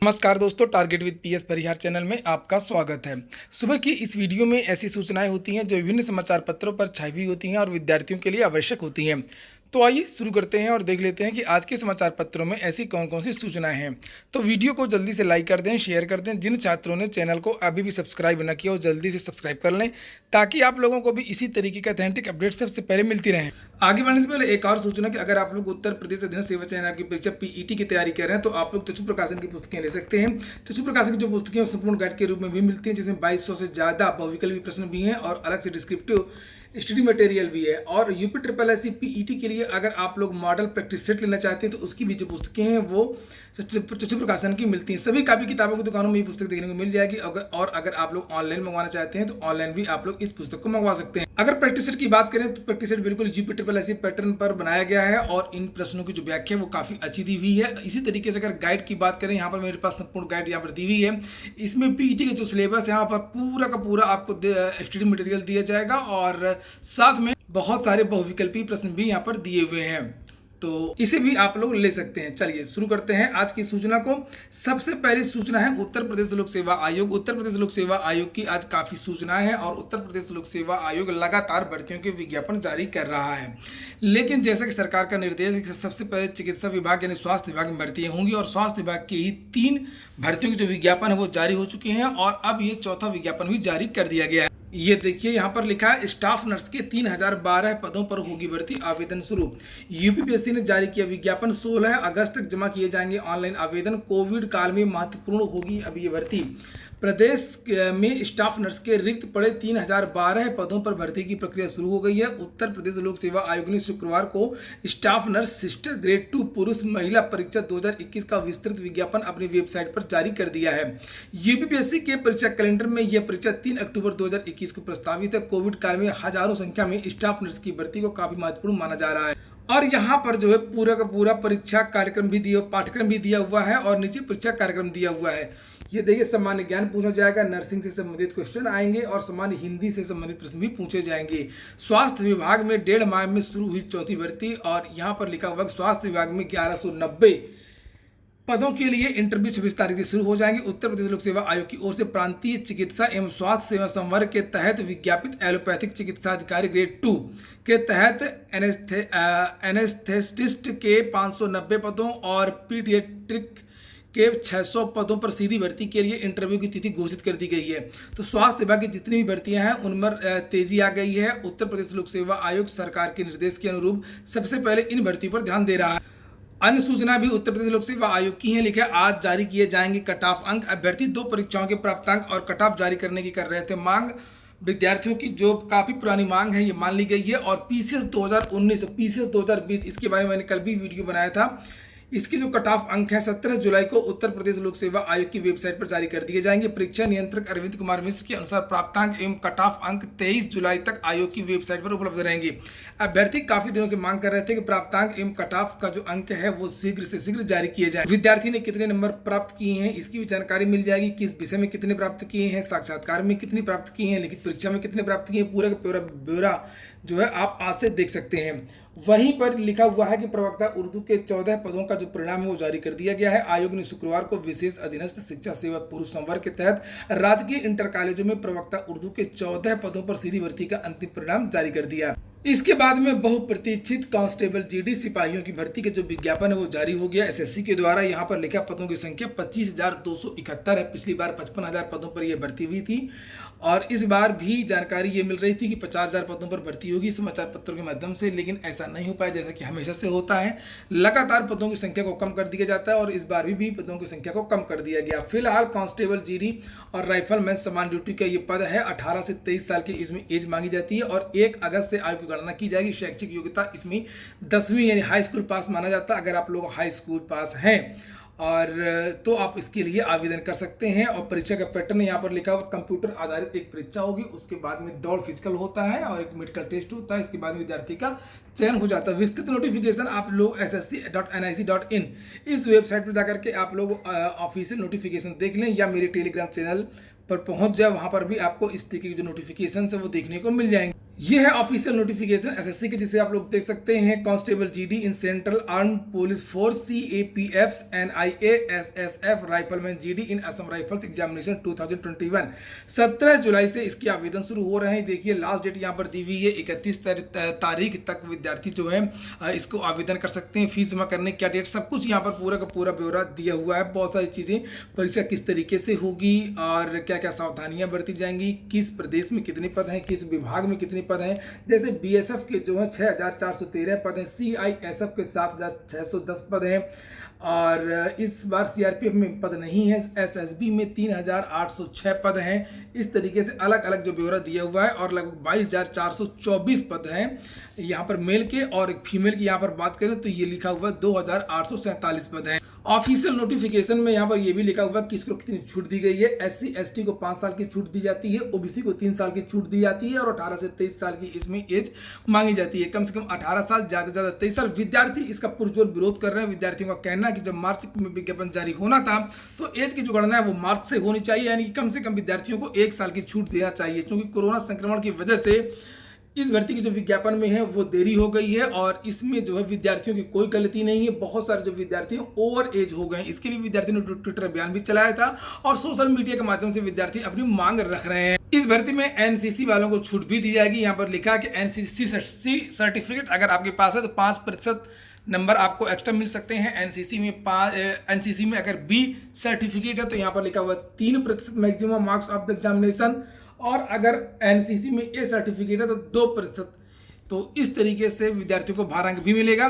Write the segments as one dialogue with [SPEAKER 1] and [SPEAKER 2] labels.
[SPEAKER 1] नमस्कार दोस्तों, target with PS Parihar channel में आपका स्वागत है। सुबह की इस वीडियो में ऐसी सूचनाएं होती हैं जो विभिन्न समाचार पत्रों पर छाई हुई होती हैं और विद्यार्थियों के लिए आवश्यक होती हैं। तो आइए शुरू करते हैं और देख लेते हैं कि आज के समाचार पत्रों में ऐसी कौन-कौन सी सूचनाएं हैं। तो वीडियो को जल्दी से लाइक कर दें, शेयर कर दें। जिन छात्रों ने चैनल को अभी भी सब्सक्राइब न किया हो, जल्दी से सब्सक्राइब कर लें ताकि आप लोगों को भी इसी तरीके के ऑथेंटिक अपडेट सबसे पहले मिलती रहें। आगे बढ़ने से पहले एक और सूचना कि अगर आप लोग उत्तर प्रदेश अधीन सेवा चयन आयोग की परीक्षा पीईटी की तैयारी कर रहे हैं तो आप लोग चक्षु प्रकाशन की पुस्तकें ले सकते हैं। चक्षु प्रकाशन की जो पुस्तकें संपूर्ण गाइड के रूप में भी मिलती हैं, जिसमें 2200 से ज़्यादा बहुविकल्पी प्रश्न भी हैं और अलग से डिस्क्रिप्टिव स्टडी मटेरियल भी है। और UP triple S C PET के लिए अगर आप लोग मॉडल प्रैक्टिस सेट लेना चाहते हैं तो उसकी भी जो पुस्तकें हैं वो चक्षु प्रकाशन की मिलती हैं। सभी कापी किताबों की दुकानों में ये पुस्तक देखने को मिल जाएगी। अगर आप लोग ऑनलाइन मंगवाना चाहते हैं तो ऑनलाइन भी आप लोग इस पुस्तक को मंगवा सकते हैं। अगर प्रैक्टिस सेट की बात करें तो प्रैक्टिस सेट बिल्कुल UP triple S C pattern पर बनाया गया है और इन प्रश्नों की जो व्याख्या है वो काफ़ी अच्छी दी हुई है। इसी तरीके से अगर गाइड की बात करें, यहाँ पर मेरे पास संपूर्ण गाइड यहाँ पर दी हुई है। इसमें पीईटी का जो सिलेबस यहाँ पर पूरा का पूरा आपको स्टडी मटेरियल दिया जाएगा और साथ में बहुत सारे बहुविकल्पी प्रश्न भी यहाँ पर दिए हुए हैं, तो इसे भी आप लोग ले सकते हैं। चलिए शुरू करते हैं आज की सूचना को। सबसे पहली सूचना है उत्तर प्रदेश लोक सेवा आयोग। उत्तर प्रदेश लोक सेवा आयोग की आज काफ़ी सूचनाएं हैं और उत्तर प्रदेश लोक सेवा आयोग लगातार भर्तियों के विज्ञापन जारी कर रहा है। लेकिन जैसा कि सरकार का निर्देश है कि सबसे पहले चिकित्सा विभाग यानी स्वास्थ्य विभाग में भर्तियाँ होंगी और स्वास्थ्य विभाग की ही 3 भर्तियों के जो विज्ञापन है वो जारी हो चुके हैं और अब ये चौथा विज्ञापन भी जारी कर दिया गया है। ये देखिए यहाँ पर लिखा है स्टाफ नर्स के 3012 पदों पर होगी भर्ती, आवेदन शुरू। यूपीपीएससी ने जारी किया विज्ञापन, 16 अगस्त तक जमा किए जाएंगे ऑनलाइन आवेदन। कोविड काल में महत्वपूर्ण होगी अब ये भर्ती। प्रदेश में स्टाफ नर्स के रिक्त पड़े 3012 पदों पर भर्ती की प्रक्रिया शुरू हो गई है। उत्तर प्रदेश लोक सेवा आयोग ने शुक्रवार को स्टाफ नर्स सिस्टर ग्रेड 2 पुरुष महिला परीक्षा 2021 का विस्तृत विज्ञापन अपनी वेबसाइट पर जारी कर दिया है। यूपीपीएससी के परीक्षा कैलेंडर में यह परीक्षा 3 अक्टूबर 2021 को प्रस्तावित है। कोविड काल में हजारों संख्या में स्टाफ नर्स की भर्ती को काफी महत्वपूर्ण माना जा रहा है और यहाँ पर जो है पूरा का पूरा परीक्षा कार्यक्रम भी दिया, पाठ्यक्रम भी दिया हुआ है और नीचे परीक्षा कार्यक्रम दिया हुआ है। ये देखिए, सामान्य ज्ञान पूछा जाएगा, नर्सिंग से संबंधित क्वेश्चन आएंगे और सामान्य हिंदी से संबंधित प्रश्न भी पूछे जाएंगे। स्वास्थ्य विभाग में 1.5 माह में शुरू हुई चौथी भर्ती और यहाँ पर लिखा हुआ स्वास्थ्य विभाग में 1190 पदों के लिए इंटरव्यू 26 तारीख से शुरू हो जाएंगे। उत्तर प्रदेश लोक सेवा आयोग की ओर से प्रांतीय चिकित्सा एवं स्वास्थ्य सेवा संवर्ग के तहत विज्ञापित एलोपैथिक चिकित्सा अधिकारी ग्रेड 2 के तहत एनेस्थेटिस्ट के 590 पदों और पीडियाट्रिक के 600 पदों पर सीधी भर्ती के लिए इंटरव्यू की तिथि घोषित कर दी गई है। तो स्वास्थ्य विभाग की जितनी भी भर्तियां हैं उनमें तेजी आ गई है। उत्तर प्रदेश लोक सेवा आयोग सरकार के निर्देश के अनुरूप सबसे पहले इन भर्तियों पर ध्यान दे रहा है। अन्य सूचना भी उत्तर प्रदेश लोक सेवा आयोग की है। लिखा है आज जारी किए जाएंगे कट ऑफ अंक। अभ्यर्थी 2 परीक्षाओं के प्राप्तांक और कट ऑफ जारी करने की कर रहे थे मांग। विद्यार्थियों की जो काफ़ी पुरानी मांग है ये मान ली गई है और पीसीएस 2019 पीसीएस 2020 इसके बारे में मैंने कल भी वीडियो बनाया था। इसके जो कट ऑफ अंक है 17 जुलाई को उत्तर प्रदेश लोक सेवा आयोग की वेबसाइट पर जारी कर दिए जाएंगे। परीक्षा नियंत्रक अरविंद कुमार मिश्र के अनुसार प्राप्तांक एवं कट ऑफ अंक 23 जुलाई तक आयोग की वेबसाइट पर उपलब्ध रहेंगे। अभ्यर्थी काफी दिनों से मांग कर रहे थे कि प्राप्तांक एवं कट ऑफ का जो अंक है वो शीघ्र से शीघ्र जारी किए जाए। विद्यार्थी ने कितने नंबर प्राप्त किए हैं इसकी भी जानकारी मिल जाएगी। किस विषय में कितने प्राप्त किए हैं, साक्षात्कार में कितने प्राप्त किए हैं, लिखित परीक्षा में कितने प्राप्त किए हैं, पूरा का ब्यौरा जो है आप आज से देख सकते हैं। वहीं पर लिखा हुआ है कि प्रवक्ता उर्दू के 14 पदों का जो परिणाम है वो जारी कर दिया गया है। आयोग ने शुक्रवार को विशेष अधीनस्थ शिक्षा सेवा पुरुष संवर्ग के तहत राजकीय इंटर कॉलेजों में प्रवक्ता उर्दू के 14 पदों पर सीधी भर्ती का अंतिम परिणाम जारी कर दिया। इसके बाद में बहुप्रतीक्षित कांस्टेबल जीडी सिपाहियों की भर्ती के जो विज्ञापन है वो जारी हो गया एसएससी के द्वारा। यहाँ पर लिखा पदों की संख्या 25,271 है। पिछली बार 55,000 पदों पर यह भर्ती हुई थी और इस बार भी जानकारी ये मिल रही थी कि 50,000 पदों पर भर्ती होगी समाचार पत्रों के माध्यम से, लेकिन ऐसा नहीं हो पाया जैसा कि हमेशा से होता है। लगातार पदों की संख्या को कम कर दिया जाता है और इस बार भी पदों की संख्या को कम कर दिया गया। फिलहाल कांस्टेबल जीडी और राइफलमैन समान ड्यूटी का ये पद है। 18 से 23 साल की इसमें एज मांगी जाती है और 1 अगस्त से आयु की गणना की जाएगी। शैक्षिक योग्यता इसमें 10वीं यानी हाई स्कूल पास माना जाता है। अगर आप लोग हाई स्कूल पास हैं और तो आप इसके लिए आवेदन कर सकते हैं। और परीक्षा का पैटर्न यहाँ पर लिखा हुआ कंप्यूटर आधारित एक परीक्षा होगी, उसके बाद में दौड़ फिजिकल होता है और एक मेडिकल टेस्ट होता है। इसके बाद विद्यार्थी का चयन हो जाता है। विस्तृत नोटिफिकेशन आप लोग ssc.nic.in इस वेबसाइट पर जाकर के आप लोग ऑफिशियल नोटिफिकेशन देख लें या मेरे टेलीग्राम चैनल पर पहुंच जाए, वहां पर भी आपको इस तरीके की जो नोटिफिकेशन है वो देखने को मिल जाएंगे। ये है ऑफिशियल नोटिफिकेशन एसएससी के, जिसे आप लोग देख सकते हैं। Constable GD in central armed police force CAPFs NIA SSF rifleman GD in Assam rifles examination 2021। 17 जुलाई से इसके आवेदन शुरू हो रहे हैं। देखिए लास्ट डेट यहाँ पर दी हुई है 31 तारीख तक विद्यार्थी जो है इसको आवेदन कर सकते हैं। फीस जमा करने क्या डेट, सब कुछ यहाँ पर पूरा का पूरा ब्यौरा दिया हुआ है। बहुत सारी चीज़ें, परीक्षा किस तरीके से होगी और क्या क्या सावधानियाँ बरती जाएंगी, किस प्रदेश में कितने पद हैं, किस विभाग में कितने पद हैं। जैसे बीएसएफ के जो है 6413 पद हैं, सीआईएसएफ के 7610 पद हैं और इस बार सीआरपीएफ में पद नहीं है। एसएसबी में 3806 पद हैं। इस तरीके से अलग अलग जो ब्यौरा दिया हुआ है और लगभग 22424 पद हैं यहाँ पर मेल के, और फीमेल की यहाँ पर बात करें तो ये लिखा हुआ है 2847 पद हैं। ऑफिशियल नोटिफिकेशन में यहाँ पर ये भी लिखा हुआ है किसको कितनी छूट दी गई है। एससी एसटी को 5 साल की छूट दी जाती है, ओबीसी को 3 साल की छूट दी जाती है और 18 से 23 साल की इसमें एज मांगी जाती है। कम से कम 18 साल, ज़्यादा से ज़्यादा 23 साल। विद्यार्थी इसका पुरजोर विरोध कर रहे हैं। विद्यार्थियों का कहना है कि जब मार्च में विज्ञापन जारी होना था तो एज की जो गणना है वो मार्च से होनी चाहिए, यानी कि कम से कम विद्यार्थियों को 1 साल की छूट देना चाहिए। क्योंकि कोरोना संक्रमण की वजह से इस भर्ती की जो विज्ञापन में है वो देरी हो गई है और इसमें जो है विद्यार्थियों की कोई गलती नहीं है। बहुत सारे जो विद्यार्थी ओवर एज हो गए, इसके लिए विद्यार्थियों ने ट्विटर अभियान भी चलाया था और सोशल मीडिया के माध्यम से विद्यार्थी अपनी मांग रख रहे हैं। इस भर्ती में एनसीसी वालों को छूट भी दी जाएगी। यहाँ पर लिखा है कि एनसीसी सर्टिफिकेट अगर आपके पास है तो 5% नंबर आपको एक्स्ट्रा मिल सकते हैं। एनसीसी में अगर बी सर्टिफिकेट है तो यहाँ पर लिखा हुआ 3% maximum marks of the examination, और अगर एनसीसी में ए सर्टिफिकेट है तो 2%। तो इस तरीके से विद्यार्थियों को भारांक भी मिलेगा।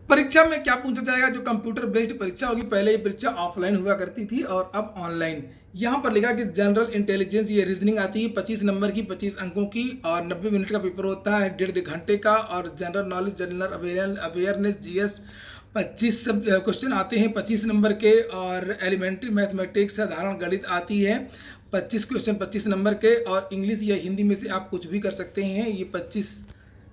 [SPEAKER 1] परीक्षा में क्या पूछा जाएगा, जो कंप्यूटर बेस्ड परीक्षा होगी। पहले ये परीक्षा ऑफलाइन हुआ करती थी और अब ऑनलाइन। यहाँ पर लिखा कि जनरल इंटेलिजेंस, ये रीजनिंग आती है 25 नंबर की, 25 अंकों की और 90 मिनट का पेपर होता है, 1.5 घंटे का। और general knowledge, general awareness, GS 25 सब क्वेश्चन आते हैं 25 नंबर के। और एलिमेंट्री मैथमेटिक्स, साधारण गणित आती है 25 क्वेश्चन 25 नंबर के। और इंग्लिश या हिंदी में से आप कुछ भी कर सकते हैं। ये 25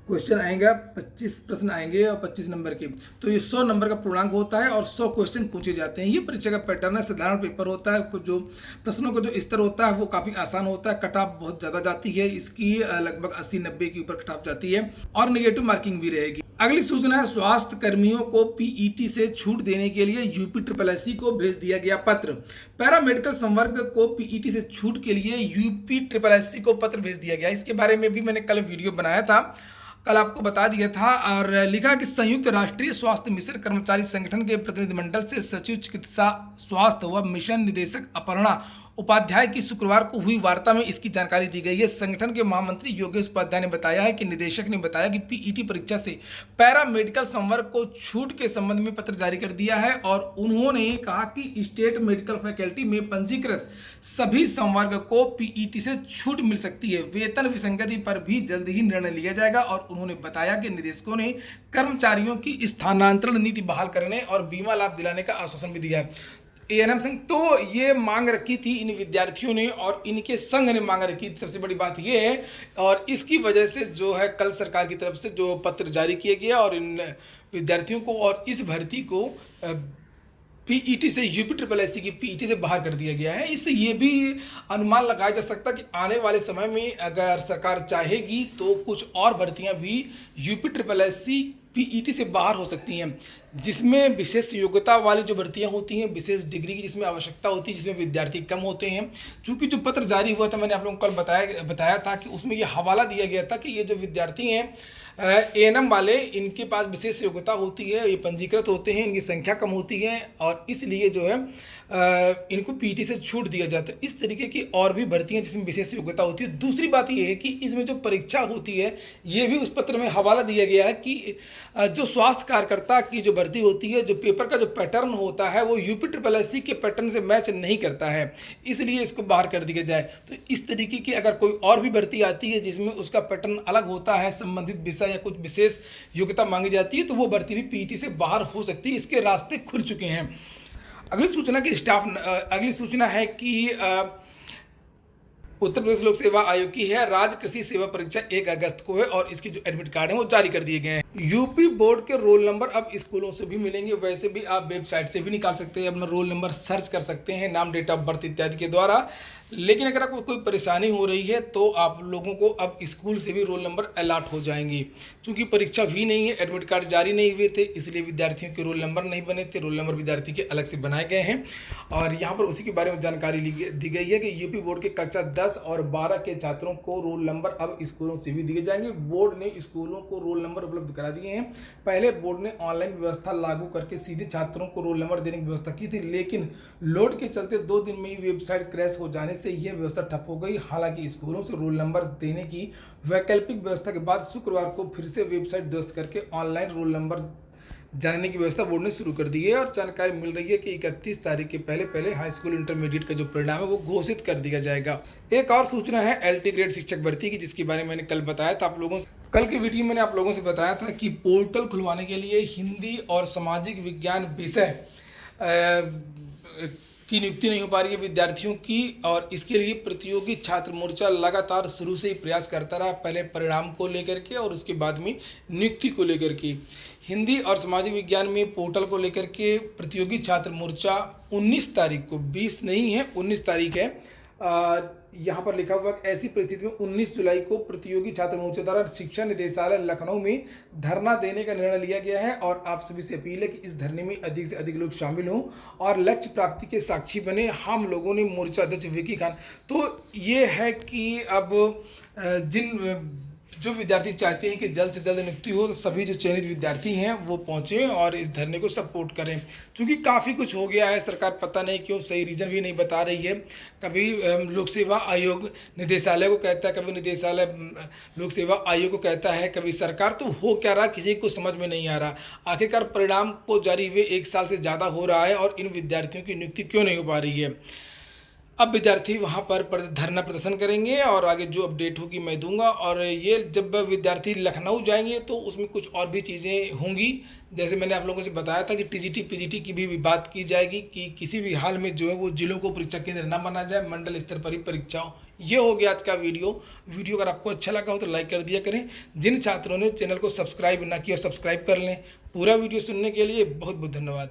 [SPEAKER 1] क्वेश्चन आएगा, 25 प्रश्न आएंगे और 25 नंबर के। तो ये 100 नंबर का पूर्णांक होता है और 100 क्वेश्चन पूछे जाते हैं। ये परीक्षा का पैटर्न है। साधारण पेपर होता है, जो प्रश्नों का जो स्तर होता है वो काफ़ी आसान होता है। कट ऑफ बहुत ज़्यादा जाती है इसकी, लगभग 80-90 के ऊपर कट ऑफ जाती है और नेगेटिव मार्किंग भी रहेगी। अगली सूचना है, स्वास्थ्य कर्मियों को पीईटी से छूट देने के लिए यूपीएससी को भेज दिया गया पत्र। पैरामेडिकल संवर्ग को पीईटी से छूट के लिए यूपीएससी को पत्र भेज दिया गया। इसके बारे में भी मैंने कल वीडियो बनाया था, कल आपको बता दिया था। और लिखा कि संयुक्त राष्ट्रीय स्वास्थ्य मिशन कर्मचारी संगठन के प्रतिनिधिमंडल से सचिव चिकित्सा स्वास्थ्य व मिशन निदेशक अपर्णा उपाध्याय की शुक्रवार को हुई वार्ता में इसकी जानकारी दी गई है। संगठन के महामंत्री योगेश उपाध्याय ने बताया है कि निदेशक ने बताया कि पीईटी परीक्षा से पैरामेडिकल संवर्ग को छूट के संबंध में पत्र जारी कर दिया है और उन्होंने कहा कि स्टेट मेडिकल फैकल्टी में पंजीकृत सभी संवर्ग को पीईटी से छूट मिल सकती है। वेतन विसंगति पर भी जल्द ही निर्णय लिया जाएगा। और उन्होंने बताया कि निदेशकों ने कर्मचारियों की स्थानांतरण नीति बहाल करने और बीमा लाभ दिलाने का आश्वासन भी दिया है। एएनएम संघ तो ये मांग रखी थी इन विद्यार्थियों ने और इनके संघ ने मांग रखी थी। सबसे बड़ी बात ये है और इसकी वजह से जो है कल सरकार की तरफ से जो पत्र जारी किया गया और इन विद्यार्थियों को और इस भर्ती को पीईटी से यूपीएससी की पीईटी से बाहर कर दिया गया है। इससे ये भी अनुमान लगाया जा सकता है कि आने वाले समय में अगर सरकार चाहेगी तो कुछ और भर्तियां भी यूपीएससी पीईटी से बाहर हो सकती हैं, जिसमें विशेष योग्यता वाली जो भर्तियां होती हैं, विशेष डिग्री की जिसमें आवश्यकता होती है, जिसमें विद्यार्थी कम होते हैं। चूँकि जो पत्र जारी हुआ था, मैंने आप लोगों को कल बताया था कि उसमें ये हवाला दिया गया था कि ये जो विद्यार्थी हैं एएनएम वाले, इनके पास विशेष योग्यता होती है, ये पंजीकृत होते हैं, इनकी संख्या कम होती है और इसलिए जो है इनको पीईटी से छूट दिया जाता है। इस तरीके की और भी भर्तियां जिसमें विशेष योग्यता होती है। दूसरी बात ये है कि इसमें जो परीक्षा होती है, ये भी उस पत्र में हवाला दिया गया है कि जो स्वास्थ्य कार्यकर्ता की जो भर्ती होती है, जो पेपर का जो पैटर्न होता है वो यूपीएससी के पैटर्न से मैच नहीं करता है, इसलिए इसको बाहर कर दिया जाए। तो इस तरीके की अगर कोई और भी भर्ती आती है जिसमें उसका पैटर्न अलग होता है, संबंधित विषय या कुछ विशेष योग्यता मांगी जाती है, तो वो भर्ती भी पीईटी से बाहर हो सकती है। इसके रास्ते खुल चुके हैं। अगली सूचना है कि उत्तर प्रदेश लोक सेवा आयोग की है। राज्य कृषि सेवा परीक्षा 1 अगस्त को है और इसकी जो एडमिट कार्ड है वो जारी कर दिए गए हैं। यूपी बोर्ड के रोल नंबर अब स्कूलों से भी मिलेंगे। वैसे भी आप वेबसाइट से भी निकाल सकते हैं, अपना रोल नंबर सर्च कर सकते हैं नाम, डेट ऑफ बर्थ इत्यादि के द्वारा। लेकिन अगर आपको कोई परेशानी हो रही है तो आप लोगों को अब स्कूल से भी रोल नंबर अलॉट हो जाएंगे। क्योंकि परीक्षा भी नहीं है, एडमिट कार्ड जारी नहीं हुए थे, इसलिए विद्यार्थियों के रोल नंबर नहीं बने थे। रोल नंबर विद्यार्थी के अलग से बनाए गए हैं और यहाँ पर उसी के बारे में जानकारी दी गई है कि यूपी बोर्ड के कक्षा 10 और 12 के छात्रों को रोल नंबर अब स्कूलों से भी दिए जाएंगे। बोर्ड ने स्कूलों को रोल नंबर उपलब्ध करा दिए हैं। पहले बोर्ड ने ऑनलाइन व्यवस्था लागू करके सीधे छात्रों को रोल नंबर देने की व्यवस्था की थी, लेकिन लोड के चलते 2 दिन में ही वेबसाइट क्रैश हो जाने से यह व्यवस्था ठप हो गई। हालांकि स्कूलों से रोल नंबर देने की वैकल्पिक व्यवस्था के बाद शुक्रवार को फिर से वेबसाइट दुरुस्त करके ऑनलाइन रोल नंबर जानने की व्यवस्था बोर्ड ने शुरू कर दी है। और जानकारी मिल रही है कि 31 तारीख के पहले हाई स्कूल इंटरमीडिएट का जो परिणाम है वो घोषित कर दिया जाएगा। एक और सूचना है एलटी ग्रेड शिक्षक भर्ती की, जिसके बारे में मैंने कल बताया था आप लोगों से। कल की वीडियो मैंने आप लोगों से बताया था कि पोर्टल खुलवाने के लिए हिंदी और सामाजिक विज्ञान विषय की नियुक्ति नहीं हो पा रही है विद्यार्थियों की, और इसके लिए प्रतियोगी छात्र मोर्चा लगातार शुरू से ही प्रयास करता रहा, पहले परिणाम को लेकर के और उसके बाद में नियुक्ति को लेकर के। हिंदी और सामाजिक विज्ञान में पोर्टल को लेकर के प्रतियोगी छात्र मोर्चा 19 तारीख को, 20 नहीं है 19 तारीख है, यहाँ पर लिखा हुआ ऐसी परिस्थिति में 19 जुलाई को प्रतियोगी छात्र मोर्चा द्वारा शिक्षा निदेशालय लखनऊ में धरना देने का निर्णय लिया गया है। और आप सभी से अपील है कि इस धरने में अधिक से अधिक लोग शामिल हों और लक्ष्य प्राप्ति के साक्षी बने। हम लोगों ने मोर्चा अध्यक्ष विकी खान, तो ये है कि अब जो विद्यार्थी चाहते हैं कि जल्द से जल्द नियुक्ति हो, तो सभी जो चयनित विद्यार्थी हैं वो पहुँचें और इस धरने को सपोर्ट करें। क्योंकि काफ़ी कुछ हो गया है, सरकार पता नहीं क्यों सही रीज़न भी नहीं बता रही है। कभी लोक सेवा आयोग निदेशालय को कहता है, कभी निदेशालय लोक सेवा आयोग को कहता है, कभी सरकार, तो हो क्या रहा किसी को समझ में नहीं आ रहा। आखिरकार परिणाम को जारी हुए 1 साल से ज़्यादा हो रहा है और इन विद्यार्थियों की नियुक्ति क्यों नहीं हो पा रही है। अब विद्यार्थी वहाँ पर धरना प्रदर्शन करेंगे और आगे जो अपडेट होगी मैं दूंगा। और ये जब विद्यार्थी लखनऊ जाएंगे तो उसमें कुछ और भी चीज़ें होंगी। जैसे मैंने आप लोगों से बताया था कि टीजीटी पीजीटी की भी बात की जाएगी कि किसी भी हाल में जो है वो जिलों को परीक्षा केंद्र न बना जाए, मंडल स्तर पर ही परीक्षा हो। ये हो गया आज का वीडियो अगर आपको अच्छा लगा हो तो लाइक कर दिया करें। जिन छात्रों ने चैनल को सब्सक्राइब ना किया सब्सक्राइब कर लें। पूरा वीडियो सुनने के लिए बहुत बहुत धन्यवाद।